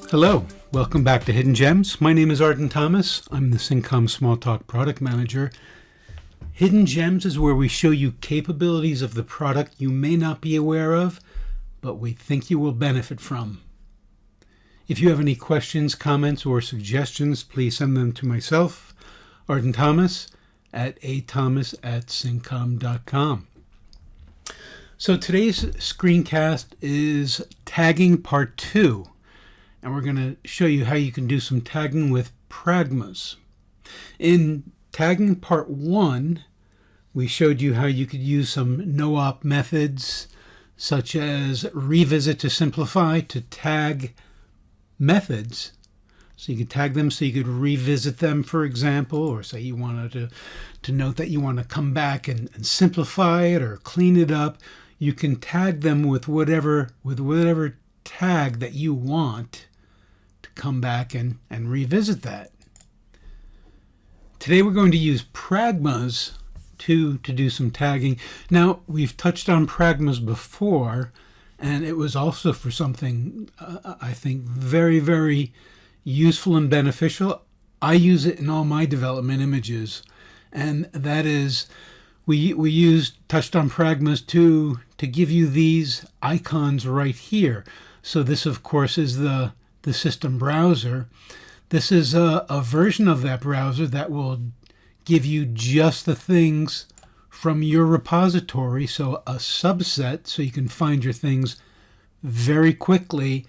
Hello, welcome back to Hidden Gems. My name is Arden Thomas. I'm the Syncom Small Talk Product Manager. Hidden Gems is where we show you capabilities of the product you may not be aware of, but we think you will benefit from. If you have any questions, comments, or suggestions, please send them to myself, Arden Thomas, at athomas@syncom.com. So today's screencast is tagging part 2. And we're going to show you how you can do some tagging with Pragmas. In tagging part 1, we showed you how you could use some no-op methods, such as revisit to simplify, to tag methods. So you could tag them so you could revisit them, for example, or say you wanted to note that you want to come back and simplify it or clean it up. You can tag them with whatever tag that you want to come back and revisit that. Today we're going to use Pragmas to do some tagging. Now, we've touched on Pragmas before, and it was also for something I think very, very useful and beneficial. I use it in all my development images, and that is we touched on Pragmas to give you these icons right here. So this, of course, is the system browser. This is a version of that browser that will give you just the things from your repository, so a subset, so you can find your things very quickly.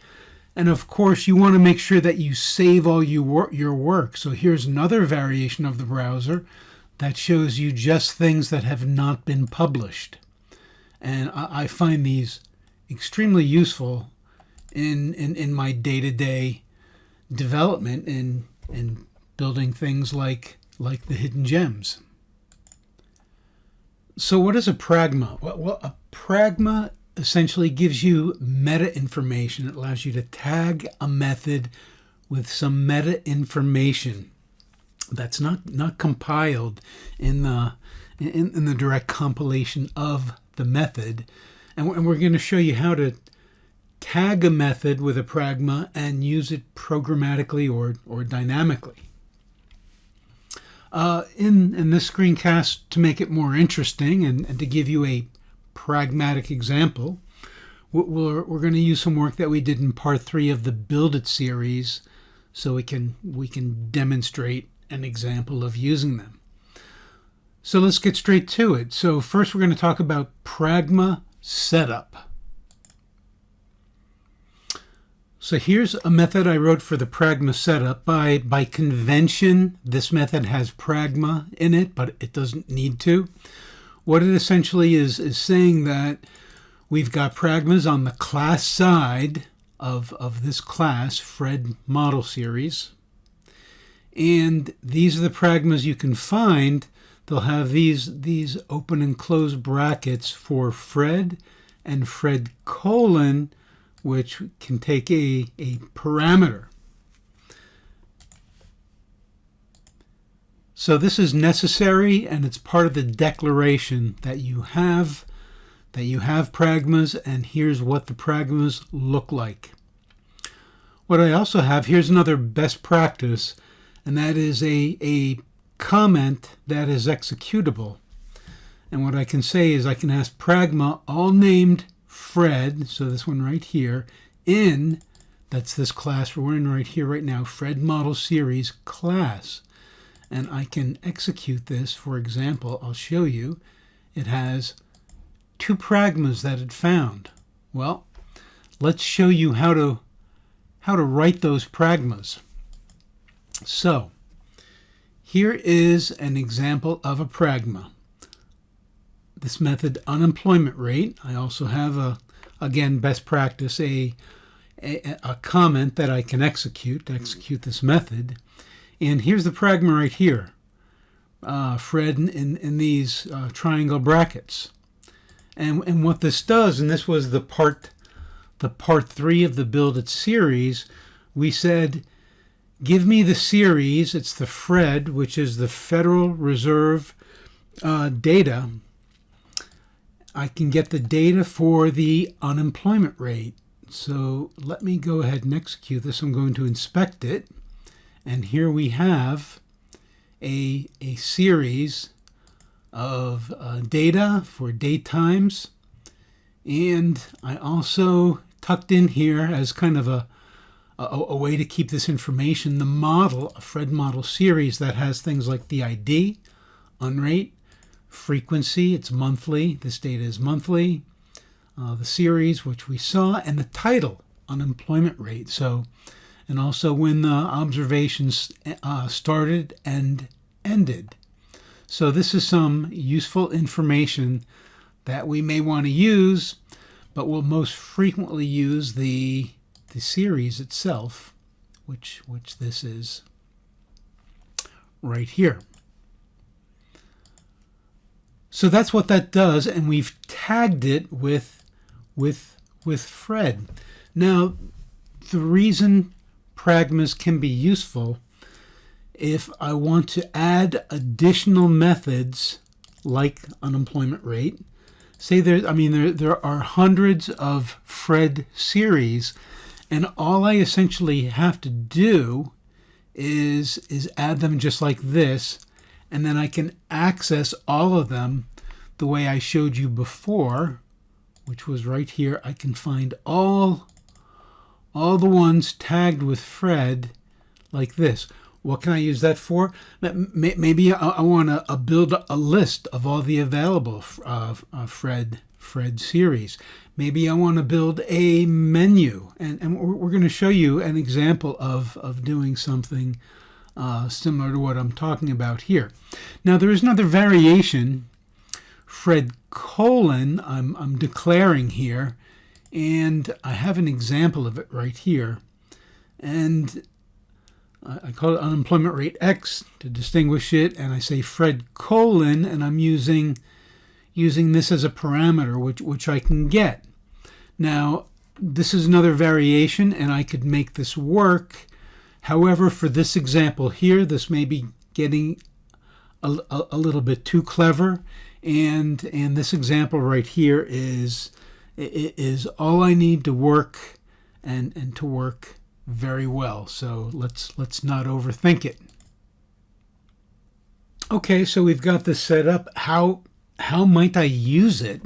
And of course, you want to make sure that you save all your work. So here's another variation of the browser that shows you just things that have not been published. And I find these extremely useful in my day-to-day development in building things like the Hidden Gems. So what is a Pragma? Well, a Pragma essentially gives you meta information. It allows you to tag a method with some meta information that's not compiled in the direct compilation of the method. And we're going to show you how to tag a method with a Pragma and use it programmatically or dynamically. In this screencast, to make it more interesting and to give you a pragmatic example, we're going to use some work that we did in part 3 of the Build It series, so we can demonstrate an example of using them. So let's get straight to it. So first we're going to talk about Pragma setup. So here's a method I wrote for the Pragma setup. By convention, this method has Pragma in it, but it doesn't need to. What it essentially is saying that we've got Pragmas on the class side of this class, Fred model series. And these are the Pragmas you can find. They'll have these open and close brackets for Fred and Fred colon, which can take a parameter. So this is necessary, and it's part of the declaration that you have Pragmas, and here's what the Pragmas look like. What I also have, here's another best practice, and that is a comment that is executable. And what I can say is I can ask Pragma, all named Fred, so this one right here, that's this class we're in right here right now, Fred model series class. And I can execute this. For example, I'll show you. It has 2 Pragmas that it found. Well, let's show you how to write those Pragmas. So here is an example of a Pragma. This method, unemployment rate. I also have again, best practice, a comment that I can execute to execute this method. And here's the Pragma right here, Fred in these triangle brackets. And what this does, and this was the part 3 of the Build It series, we said, give me the series. It's the Fred, which is the Federal Reserve data. I can get the data for the unemployment rate. So let me go ahead and execute this. I'm going to inspect it. And here we have a series of data for date times. And I also tucked in here as kind of a way to keep this information, the model, a Fred model series that has things like the ID, unrate, frequency, it's monthly, this data is monthly, the series, which we saw, and the title, unemployment rate. So, and also when the observations started and ended. So this is some useful information that we may want to use, but we'll most frequently use the series itself, which this is right here. So that's what that does, and we've tagged it with Fred. Now, the reason Pragmas can be useful, if I want to add additional methods like unemployment rate, say there are hundreds of Fred series, and all I essentially have to do is add them just like this, and then I can access all of them the way I showed you before, which was right here. I can find all the ones tagged with Fred like this. What can I use that for? Maybe I want to build a list of all the available Fred series. Maybe I want to build a menu, and we're going to show you an example of doing something similar to what I'm talking about here. Now there is another variation, Fred colon, I'm declaring here, and I have an example of it right here, and I call it unemployment rate X to distinguish it, and I say Fred colon, and I'm using this as a parameter which I can get. Now this is another variation, and I could make this work. However, for this example here, this may be getting a little bit too clever, and this example right here is all I need to work and to work very well. So let's not overthink it. Okay, so we've got this set up. How might I use it?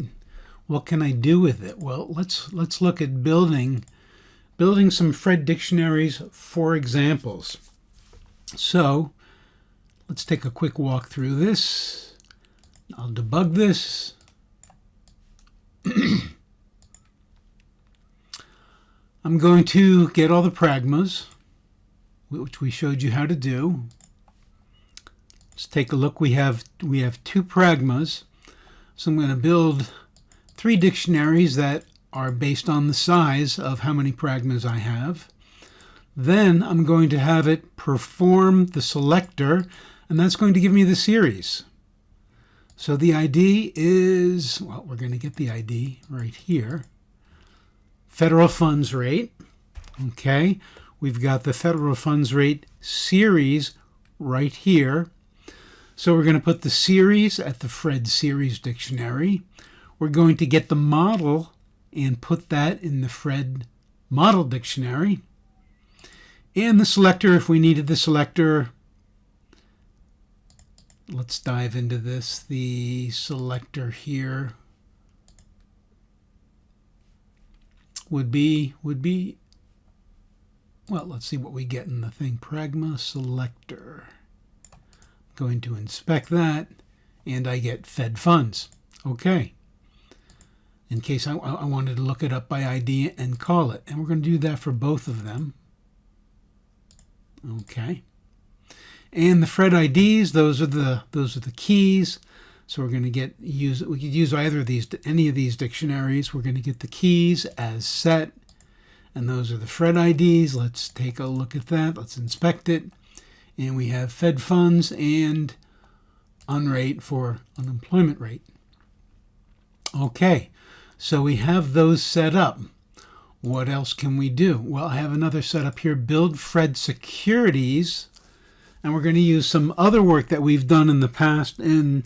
What can I do with it? Well, let's look at building some Fred dictionaries for examples. So let's take a quick walk through this. I'll debug this. I'm going to get all the Pragmas, which we showed you how to do. Let's take a look. We have two Pragmas. So I'm going to build 3 dictionaries that are based on the size of how many Pragmas I have. Then I'm going to have it perform the selector, and that's going to give me the series. So the ID is, well, we're going to get the ID right here. Federal funds rate. Okay, we've got the federal funds rate series right here. So we're going to put the series at the Fred series dictionary. We're going to get the model and put that in the Fred model dictionary. And the selector, if we needed the selector, let's dive into this. The selector here would be, well, let's see what we get in the thing. Pragma selector. Going to inspect that, and I get Fed funds. Okay. In case I wanted to look it up by ID and call it. And we're going to do that for both of them. Okay. And the Fred IDs, those are the keys. So we're going to we could use either of these, any of these dictionaries. We're going to get the keys as set, and those are the Fred IDs. Let's take a look at that. Let's inspect it. And we have Fed funds and unrate for unemployment rate. Okay, so we have those set up. What else can we do? Well, I have another setup here, build Fred securities. And we're going to use some other work that we've done in the past in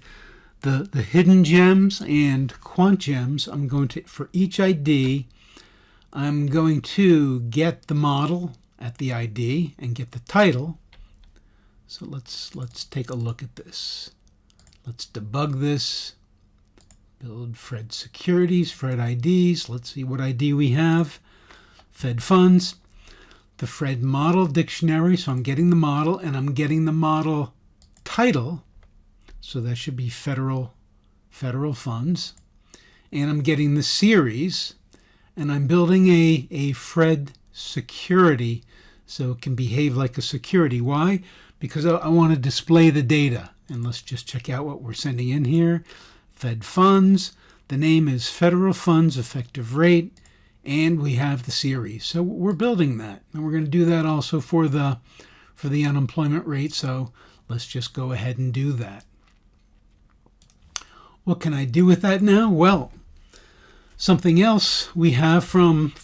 the hidden gems and quant gems. I'm going to, for each ID, I'm going to get the model at the ID and get the title. So let's take a look at this. Let's debug this. Build Fred securities, Fred IDs. Let's see what ID we have. Fed funds. The Fred model dictionary. So I'm getting the model and I'm getting the model title. So that should be federal funds. And I'm getting the series. And I'm building a Fred security so it can behave like a security. Why? Because I want to display the data. And let's just check out what we're sending in here. Fed funds. The name is federal funds effective rate. And we have the series. So we're building that. And we're going to do that also for the unemployment rate. So let's just go ahead and do that. What can I do with that now? Well, something else we have from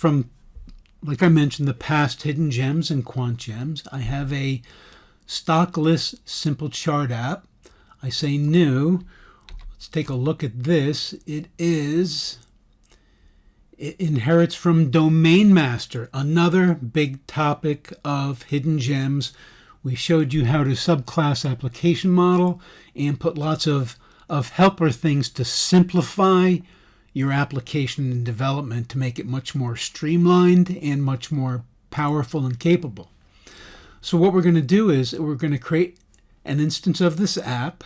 like I mentioned, the past hidden gems and quant gems. I have a stock list simple chart app. I say new. Let's take a look at this. It inherits from Domain Master, another big topic of hidden gems. We showed you how to subclass application model and put lots of helper things to simplify your application and development to make it much more streamlined and much more powerful and capable. So what we're going to do is we're going to create an instance of this app,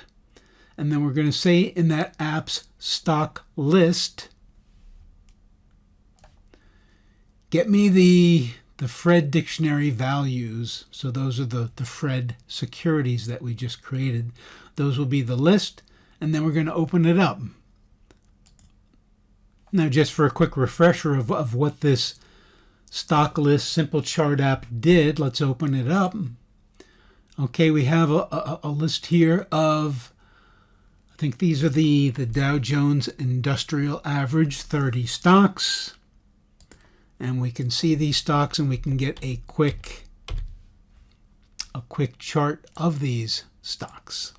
and then we're going to say in that app's stock list, get me the Fred dictionary values. So those are the Fred securities that we just created. Those will be the list, and then we're going to open it up. Now, just for a quick refresher of what this stock list simple chart app did, let's open it up. Okay, we have a list here of, I think these are the Dow Jones Industrial Average 30 stocks. And we can see these stocks and we can get a quick chart of these stocks.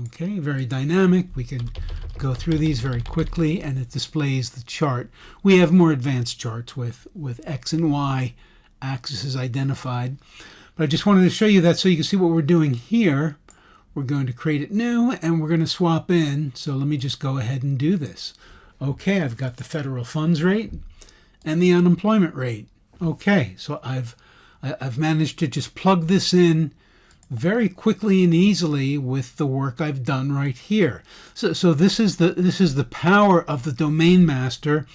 Okay, very dynamic. We can go through these very quickly and it displays the chart. We have more advanced charts with X and Y axes identified. But I just wanted to show you that so you can see what we're doing here. We're going to create it new and we're going to swap in. So let me just go ahead and do this. Okay, I've got the federal funds rate and the unemployment rate. Okay, so I've managed to just plug this in very quickly and easily with the work I've done right here. So this is the power of the Domain Master.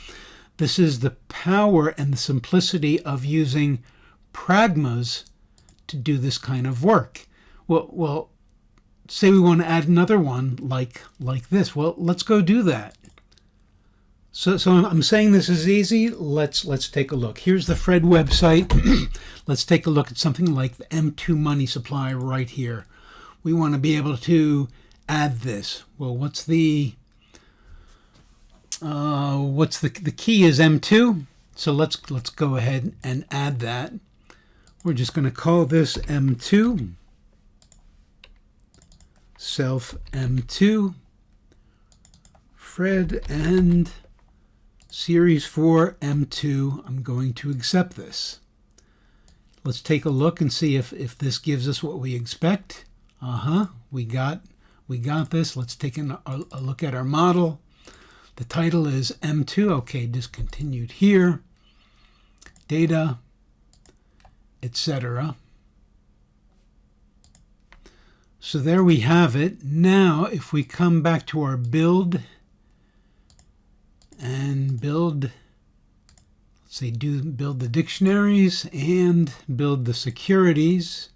This is the power and the simplicity of using Pragmas to do this kind of work. Well, say we want to add another one like this. Well, let's go do that. So I'm saying this is easy. Let's take a look. Here's the Fred website. Let's take a look at something like the M2 money supply right here. We want to be able to add this. Well, what's the key is M2. So let's go ahead and add that. We're just going to call this M2, self M2, Fred, and Series 4 M2. I'm going to accept this. Let's take a look and see if this gives us what we expect. We got this. Let's take a look at our model. The title is M2. Okay, discontinued here. Data, etc. So there we have it. Now, if we come back to our build and build, let's say build the dictionaries and build the securities,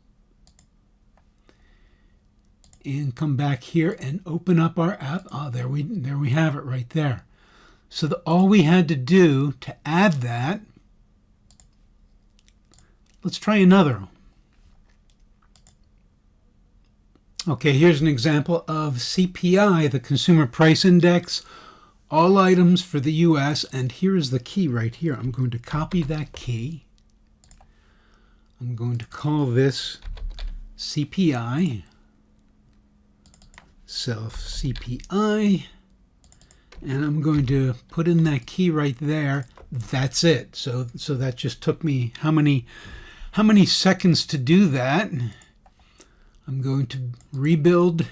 and come back here and open up our app. Oh, there we have it right there. So all we had to do to add that, let's try another. Okay, here's an example of CPI, the Consumer Price Index, all items for the US, and here's the key right here. I'm going to copy that key. I'm going to call this CPI, self CPI, and I'm going to put in that key right there, that's it. So that just took me how many seconds to do that. I'm going to rebuild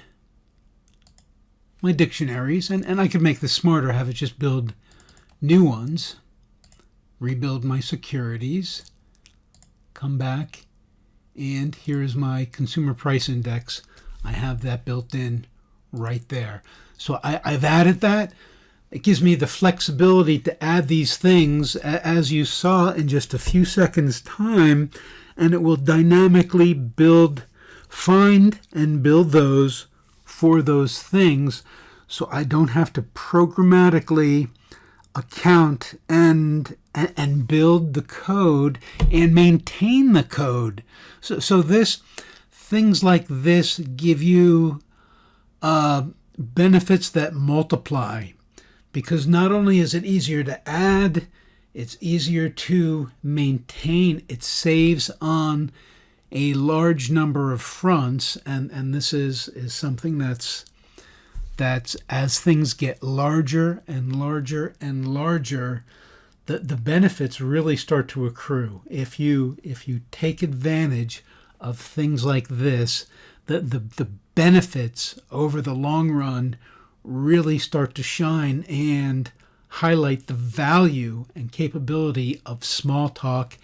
my dictionaries, and I could make this smarter, have it just build new ones. Rebuild my securities, come back, and here's my consumer price index. I have that built in right there. So I've added that. It gives me the flexibility to add these things, as you saw, in just a few seconds time, and it will dynamically find and build those for those things, so I don't have to programmatically account and build the code and maintain the code. So things like this give you benefits that multiply, because not only is it easier to add, it's easier to maintain. It saves on a large number of fronts, and this is something that's as things get larger and larger and larger, the benefits really start to accrue. If you take advantage of things like this, the benefits over the long run really start to shine and highlight the value and capability of Smalltalk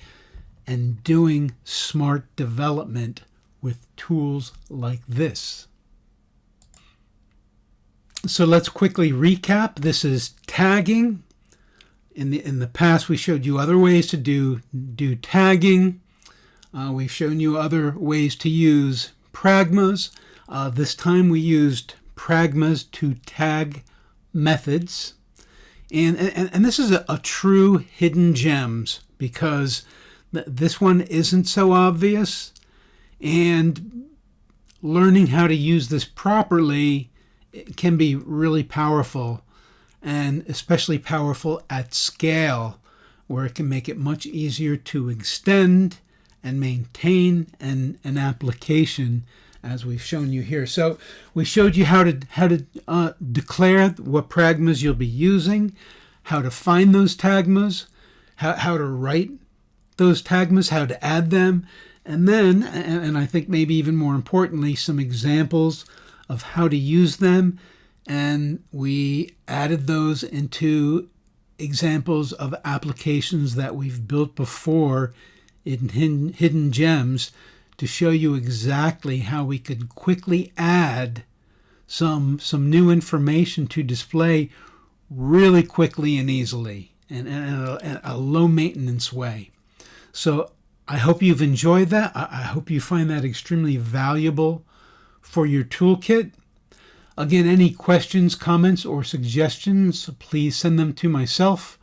and doing smart development with tools like this. So let's quickly recap. This is tagging. In the past, we showed you other ways to do tagging. We've shown you other ways to use Pragmas. This time we used Pragmas to tag methods. And this is a true hidden gems, because this one isn't so obvious, and learning how to use this properly can be really powerful, and especially powerful at scale, where it can make it much easier to extend and maintain an application, as we've shown you here. So we showed you how to declare what Pragmas you'll be using, how to find those tagmas, how to write those tagmas, how to add them, and then, and I think maybe even more importantly, some examples of how to use them, and we added those into examples of applications that we've built before in Hidden Gems, to show you exactly how we could quickly add some new information to display really quickly and easily, and in a low maintenance way. So I hope you've enjoyed that. I hope you find that extremely valuable for your toolkit. Again, any questions, comments, or suggestions, please send them to myself,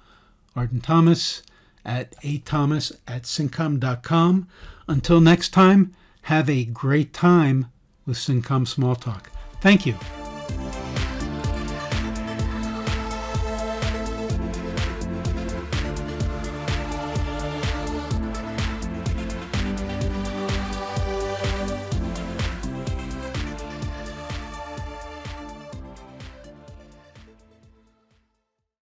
Arden Thomas, at athomas@syncom.com. Until next time, have a great time with Syncom Smalltalk. Thank you.